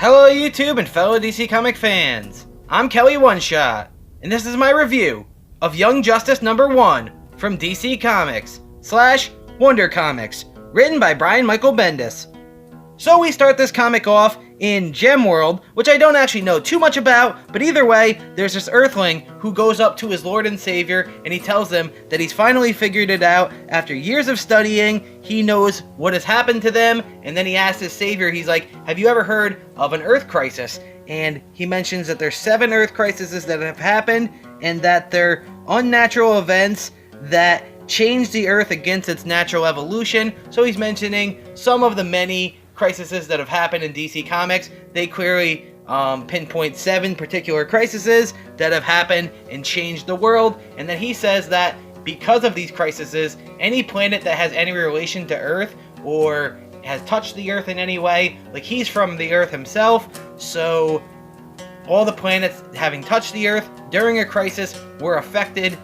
Hello YouTube and fellow DC Comic fans, I'm Kelly One Shot, and this is my review of Young Justice #1 from DC Comics / Wonder Comics, written by Brian Michael Bendis. So we start this comic off in Gem World, which I don't actually know too much about, but either way, there's this Earthling who goes up to his Lord and Savior and he tells him that he's finally figured it out. After years of studying, he knows what has happened to them, and then he asks his Savior, he's like, have you ever heard of an Earth crisis? And he mentions that there's 7 Earth crises that have happened, and that they're unnatural events that change the Earth against its natural evolution. So he's mentioning some of the many crises that have happened in DC Comics. They clearly pinpoint 7 particular crises that have happened and changed the world. And then he says that because of these crises, any planet that has any relation to Earth or has touched the Earth in any way, like he's from the Earth himself, so all the planets having touched the Earth during a crisis were affected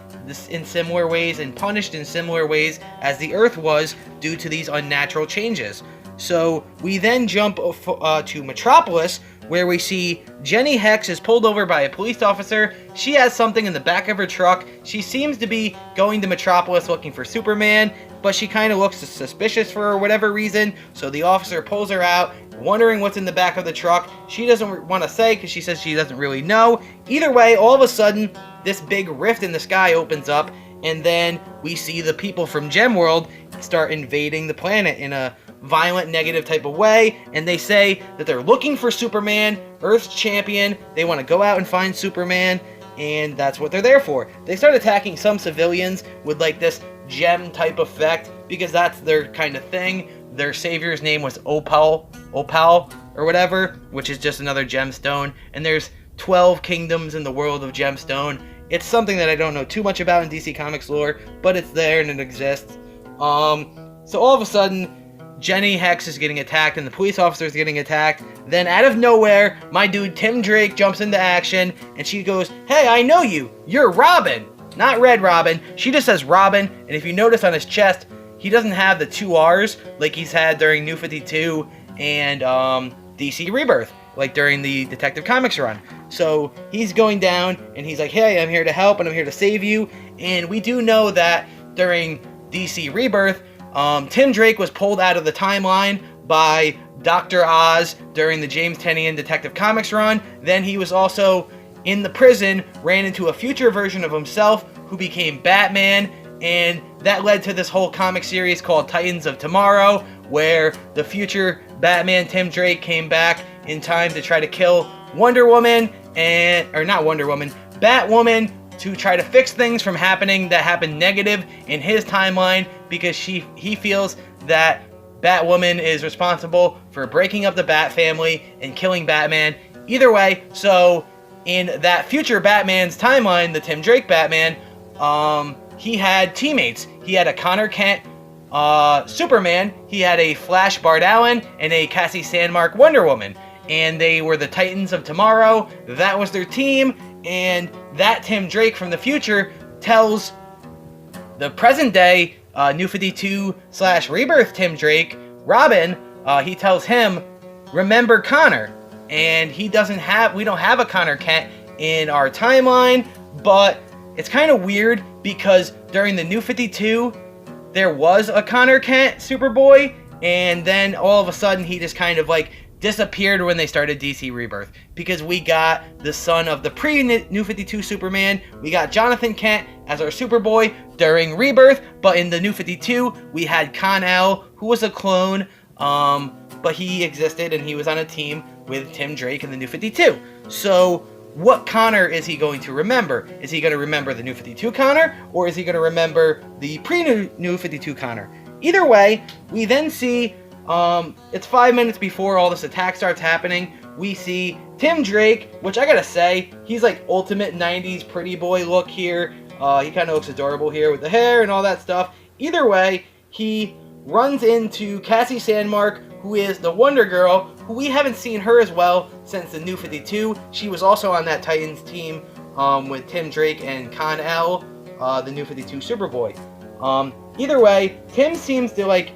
in similar ways and punished in similar ways as the Earth was due to these unnatural changes. So we then jump to Metropolis, where we see Jenny Hex is pulled over by a police officer. She has something in the back of her truck. She seems to be going to Metropolis looking for Superman, but she kind of looks suspicious for whatever reason. So the officer pulls her out, wondering what's in the back of the truck. She doesn't want to say because she says she doesn't really know. Either way, all of a sudden, this big rift in the sky opens up, and then we see the people from Gem World start invading the planet in a violent, negative type of way, and they say that they're looking for Superman, Earth's champion. They want to go out and find Superman, and that's what they're there for. They start attacking some civilians with like this gem type effect because that's their kind of thing. Their savior's name was Opal or whatever, which is just another gemstone, and there's 12 kingdoms in the world of gemstone. It's something that I don't know too much about in DC Comics lore, but it's there and it exists. So all of a sudden, Jenny Hex is getting attacked and the police officer is getting attacked. Then out of nowhere, my dude Tim Drake jumps into action and she goes, hey, I know you. You're Robin. Not Red Robin. She just says Robin. And if you notice on his chest, he doesn't have the 2 R's like he's had during New 52 and DC Rebirth, like during the Detective Comics run. So he's going down and he's like, hey, I'm here to help and I'm here to save you. And we do know that during DC Rebirth, Tim Drake was pulled out of the timeline by Dr. Oz during the James Tynion Detective Comics run. Then he was also in the prison, ran into a future version of himself who became Batman, and that led to this whole comic series called Titans of Tomorrow, where the future Batman Tim Drake came back in time to try to kill Wonder Woman, Batwoman, to try to fix things from happening that happened negative in his timeline, because he feels that Batwoman is responsible for breaking up the Bat family and killing Batman. Either way, so in that future Batman's timeline, the Tim Drake Batman, he had teammates. He had a Connor Kent Superman, he had a Flash Bart Allen, and a Cassie Sandmark Wonder Woman. And they were the Titans of Tomorrow. That was their team. And that Tim Drake from the future tells the present day New 52 / Rebirth Tim Drake, Robin, he tells him, remember Connor. And we don't have a Connor Kent in our timeline, but it's kind of weird because during the New 52, there was a Connor Kent Superboy, and then all of a sudden he just kind of like disappeared when they started DC Rebirth, because we got the son of the pre-New 52 Superman. We got Jonathan Kent as our Superboy during Rebirth, but in the New 52 we had Kon-El, who was a clone, but he existed and he was on a team with Tim Drake in the New 52. So what Connor is he going to remember? Is he going to remember the New 52 Connor, or is he going to remember the pre-New 52 Connor? Either way, we then see it's 5 minutes before all this attack starts happening. We see Tim Drake, which I gotta say, he's like ultimate 90s pretty boy look here. He kind of looks adorable here with the hair and all that stuff. Either way, he runs into Cassie Sandmark, who is the Wonder Girl, who we haven't seen her as well since the New 52. She was also on that Titans team with Tim Drake and Kon-El, the New 52 Superboy. Either way, Tim seems to like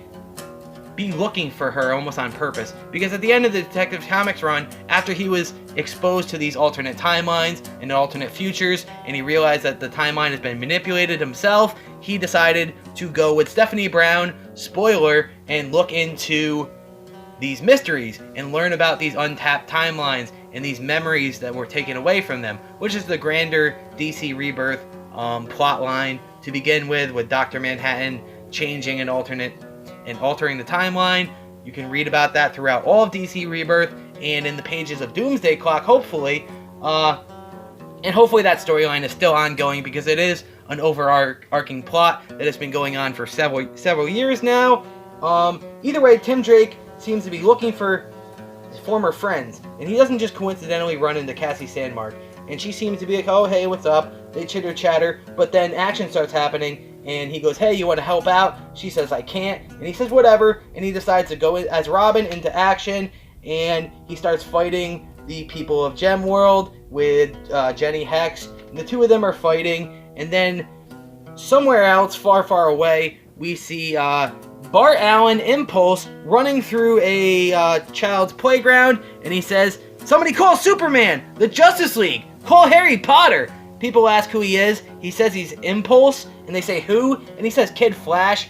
be looking for her almost on purpose. Because at the end of the Detective Comics run, after he was exposed to these alternate timelines and alternate futures, and he realized that the timeline has been manipulated himself, he decided to go with Stephanie Brown, spoiler, and look into these mysteries and learn about these untapped timelines and these memories that were taken away from them, which is the grander DC Rebirth plot line to begin with Dr. Manhattan changing and altering the timeline. You can read about that throughout all of DC Rebirth and in the pages of Doomsday Clock, hopefully. And hopefully that storyline is still ongoing, because it is an overarching plot that has been going on for several years now. Either way, Tim Drake seems to be looking for his former friends, and he doesn't just coincidentally run into Cassie Sandmark. And she seems to be like, oh, hey, what's up? They chitter-chatter, but then action starts happening, and he goes, hey, you want to help out? She says, I can't. And he says, whatever, and he decides to go as Robin into action, and he starts fighting the people of Gemworld with Jenny Hex. And the two of them are fighting, and then somewhere else, far, far away, we see Bart Allen, Impulse, running through a child's playground, and he says, somebody call Superman! The Justice League! Call Harry Potter! People ask who he is. He says he's Impulse, and they say who? And he says Kid Flash.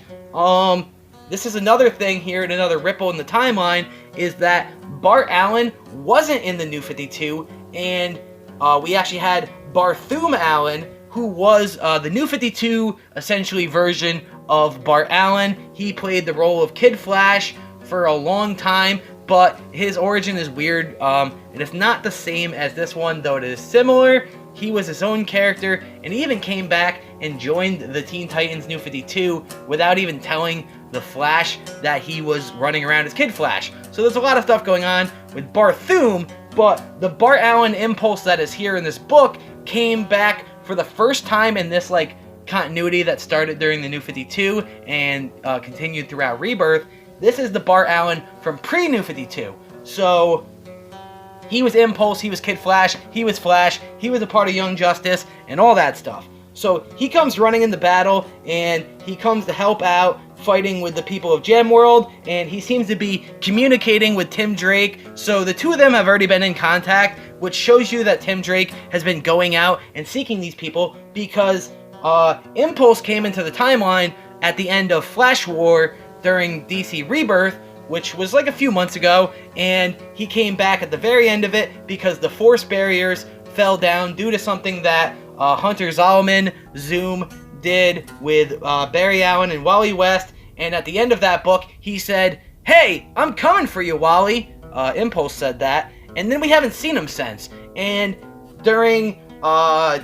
This is another thing here, and another ripple in the timeline, is that Bart Allen wasn't in the New 52, and we actually had Bartholomew Allen, who was the New 52, essentially, version of Bart Allen. He played the role of Kid Flash for a long time, but his origin is weird, and it's not the same as this one, though it is similar. He was his own character, and he even came back and joined the Teen Titans New 52 without even telling the Flash that he was running around as Kid Flash. So there's a lot of stuff going on with Bartholomew, but the Bart Allen Impulse that is here in this book came back for the first time in this continuity that started during the New 52 and continued throughout Rebirth. This is the Bart Allen from pre-New 52. So he was Impulse, he was Kid Flash, he was Flash, he was a part of Young Justice, and all that stuff. So he comes running into battle, and he comes to help out fighting with the people of Gemworld, and he seems to be communicating with Tim Drake. So the two of them have already been in contact, which shows you that Tim Drake has been going out and seeking these people, because Impulse came into the timeline at the end of Flash War during DC Rebirth, which was a few months ago, and he came back at the very end of it because the force barriers fell down due to something that Hunter Zolomon, Zoom, did with Barry Allen and Wally West. And at the end of that book, he said, hey, I'm coming for you, Wally. Impulse said that, and then we haven't seen him since. And during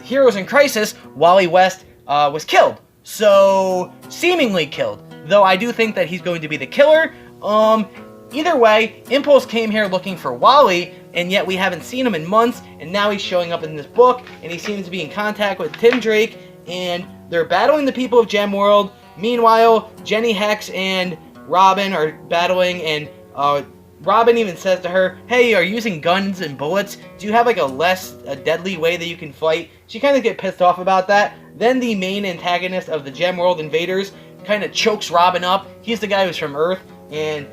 Heroes in Crisis, Wally West was killed. So, seemingly killed. Though I do think that he's going to be the killer. Either way, Impulse came here looking for Wally, and yet we haven't seen him in months, and now he's showing up in this book, and he seems to be in contact with Tim Drake, and they're battling the people of Gemworld. Meanwhile, Jenny Hex and Robin are battling, and Robin even says to her, hey, are you using guns and bullets? Do you have a less deadly way that you can fight? She kind of gets pissed off about that. Then the main antagonist of the Gemworld invaders kind of chokes Robin up. He's the guy who's from Earth, and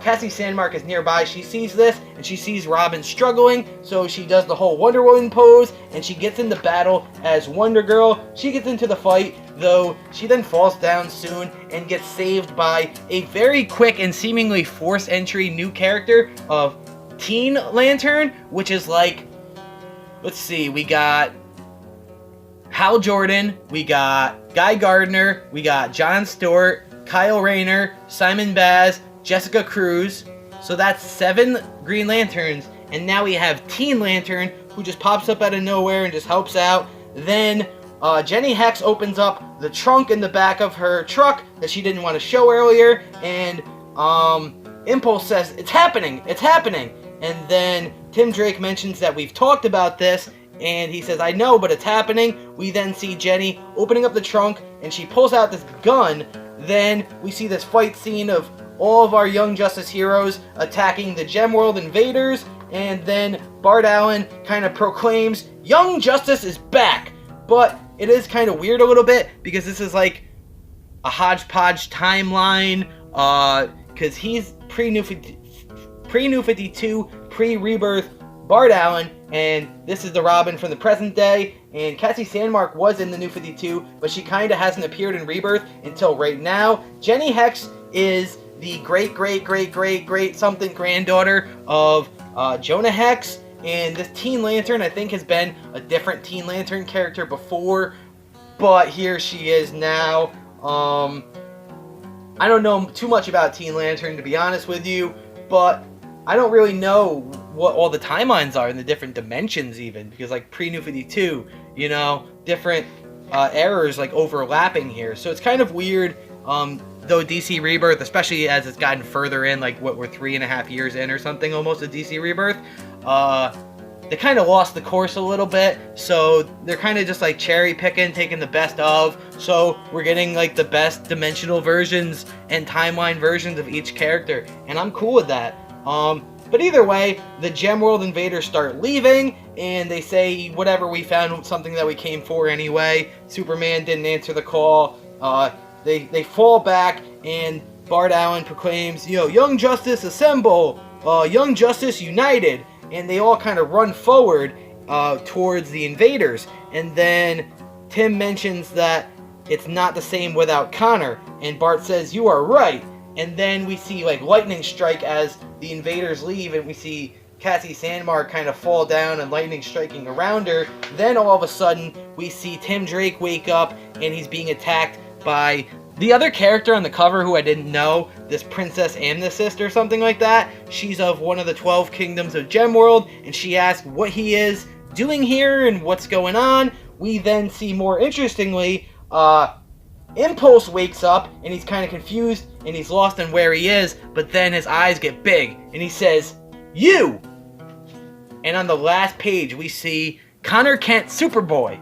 Cassie Sandmark is nearby. She sees this, and she sees Robin struggling, so she does the whole Wonder Woman pose, and she gets into battle as Wonder Girl. She gets into the fight, though she then falls down soon and gets saved by a very quick and seemingly forced entry new character of Teen Lantern, which is let's see, we got Hal Jordan, we got Guy Gardner, we got John Stewart, Kyle Rayner, Simon Baz, Jessica Cruz. So that's 7 Green Lanterns, and now we have Teen Lantern, who just pops up out of nowhere and just helps out. Then Jenny Hex opens up the trunk in the back of her truck that she didn't want to show earlier, and Impulse says, it's happening, it's happening. And then Tim Drake mentions that we've talked about this, and he says, I know, but it's happening. We then see Jenny opening up the trunk, and she pulls out this gun. Then we see this fight scene of all of our Young Justice heroes attacking the Gemworld invaders, and then Bart Allen kind of proclaims, Young Justice is back! But it is kind of weird a little bit, because this is a hodgepodge timeline. because he's pre-New 52, pre-Rebirth Bart Allen, and this is the Robin from the present day. And Cassie Sandmark was in the New 52, but she kind of hasn't appeared in Rebirth until right now. Jenny Hex is the great something granddaughter of Jonah Hex, and this Teen Lantern I think has been a different Teen Lantern character before, but here she is now. I don't know too much about Teen Lantern, to be honest with you, but I don't really know what all the timelines are in the different dimensions even, because like pre-New 52, you know, different errors like overlapping here. So it's kind of weird, though DC Rebirth, especially as it's gotten further in, like what we're 3.5 years in or something almost of DC Rebirth, they kind of lost the course a little bit, so they're kind of just like cherry picking, taking the best of, so we're getting like the best dimensional versions and timeline versions of each character, and I'm cool with that. But either way, the Gemworld invaders start leaving, and they say, whatever, we found something that we came for anyway. Superman didn't answer the call. They fall back, and Bart Allen proclaims, Young Justice assemble! Young Justice united! And they all kind of run forward towards the invaders. And then Tim mentions that it's not the same without Connor, and Bart says, you are right. And then we see like lightning strike as the invaders leave, and we see Cassie Sandmark kind of fall down and lightning striking around her. Then all of a sudden we see Tim Drake wake up, and he's being attacked by the other character on the cover who I didn't know, this Princess Amnesty or something like that. She's of one of the 12 kingdoms of Gemworld, and she asks what he is doing here and what's going on. We then see, more interestingly, Impulse wakes up, and he's kind of confused, and he's lost on where he is, but then his eyes get big, and he says, you! And on the last page, we see Connor Kent Superboy,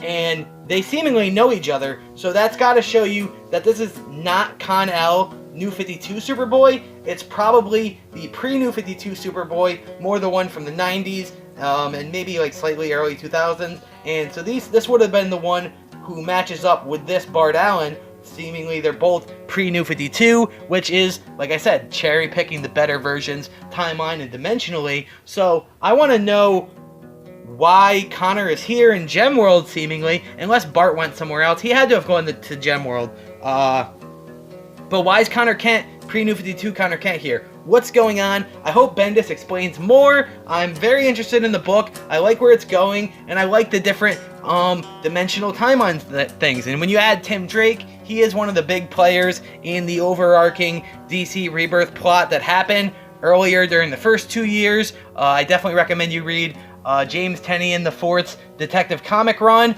and they seemingly know each other, so that's got to show you that this is not Con-El New 52 Superboy. It's probably the pre-New 52 Superboy, more the one from the 90s, and maybe like slightly early 2000s, and so this would have been the one who matches up with this Bart Allen. Seemingly they're both pre-New 52, which is, like I said, cherry picking the better versions timeline and dimensionally. So I want to know why Connor is here in Gemworld, seemingly, unless Bart went somewhere else. He had to have gone to Gemworld. But why is Connor Kent, pre-New 52 Connor Kent here? What's going on? I hope Bendis explains more. I'm very interested in the book. I like where it's going, and I like the different dimensional timelines things. And when you add Tim Drake, he is one of the big players in the overarching DC Rebirth plot that happened earlier during the first 2 years. I definitely recommend you read James Tynion IV's Detective Comic run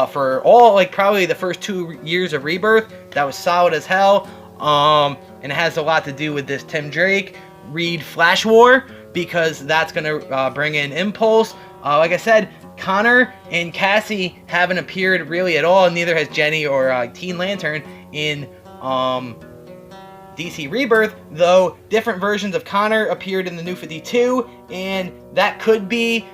for all, like, probably the first 2 years of Rebirth. That was solid as hell. And it has a lot to do with this Tim Drake. Read Flash War, because that's going to bring in Impulse. Like I said, Connor and Cassie haven't appeared really at all, and neither has Jenny or Teen Lantern in DC Rebirth, though different versions of Connor appeared in the New 52, and that could be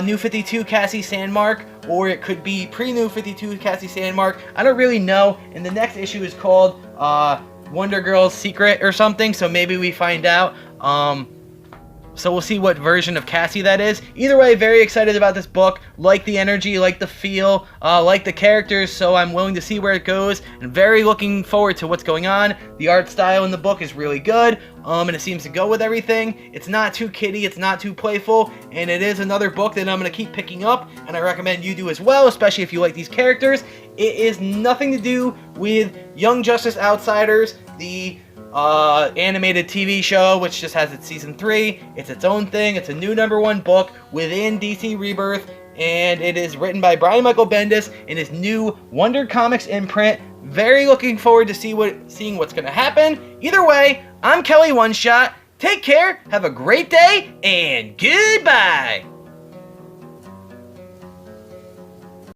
New 52 Cassie Sandmark, or it could be pre-New 52 Cassie Sandmark. I don't really know, and the next issue is called Wonder Girl's Secret or something, so maybe we find out. So we'll see what version of Cassie that is. Either way, very excited about this book. Like the energy, like the feel, like the characters, so I'm willing to see where it goes, and very looking forward to what's going on. The art style in the book is really good, and it seems to go with everything. It's not too kiddie, it's not too playful, and it is another book that I'm going to keep picking up, and I recommend you do as well, especially if you like these characters. It is nothing to do with Young Justice Outsiders, the animated TV show, which just has its season 3. It's its own thing. It's a new #1 book within DC Rebirth, and it is written by Brian Michael Bendis in his new Wonder Comics imprint. Very looking forward to seeing what's going to happen. Either way, I'm Kelly One Shot. Take care, have a great day, and goodbye!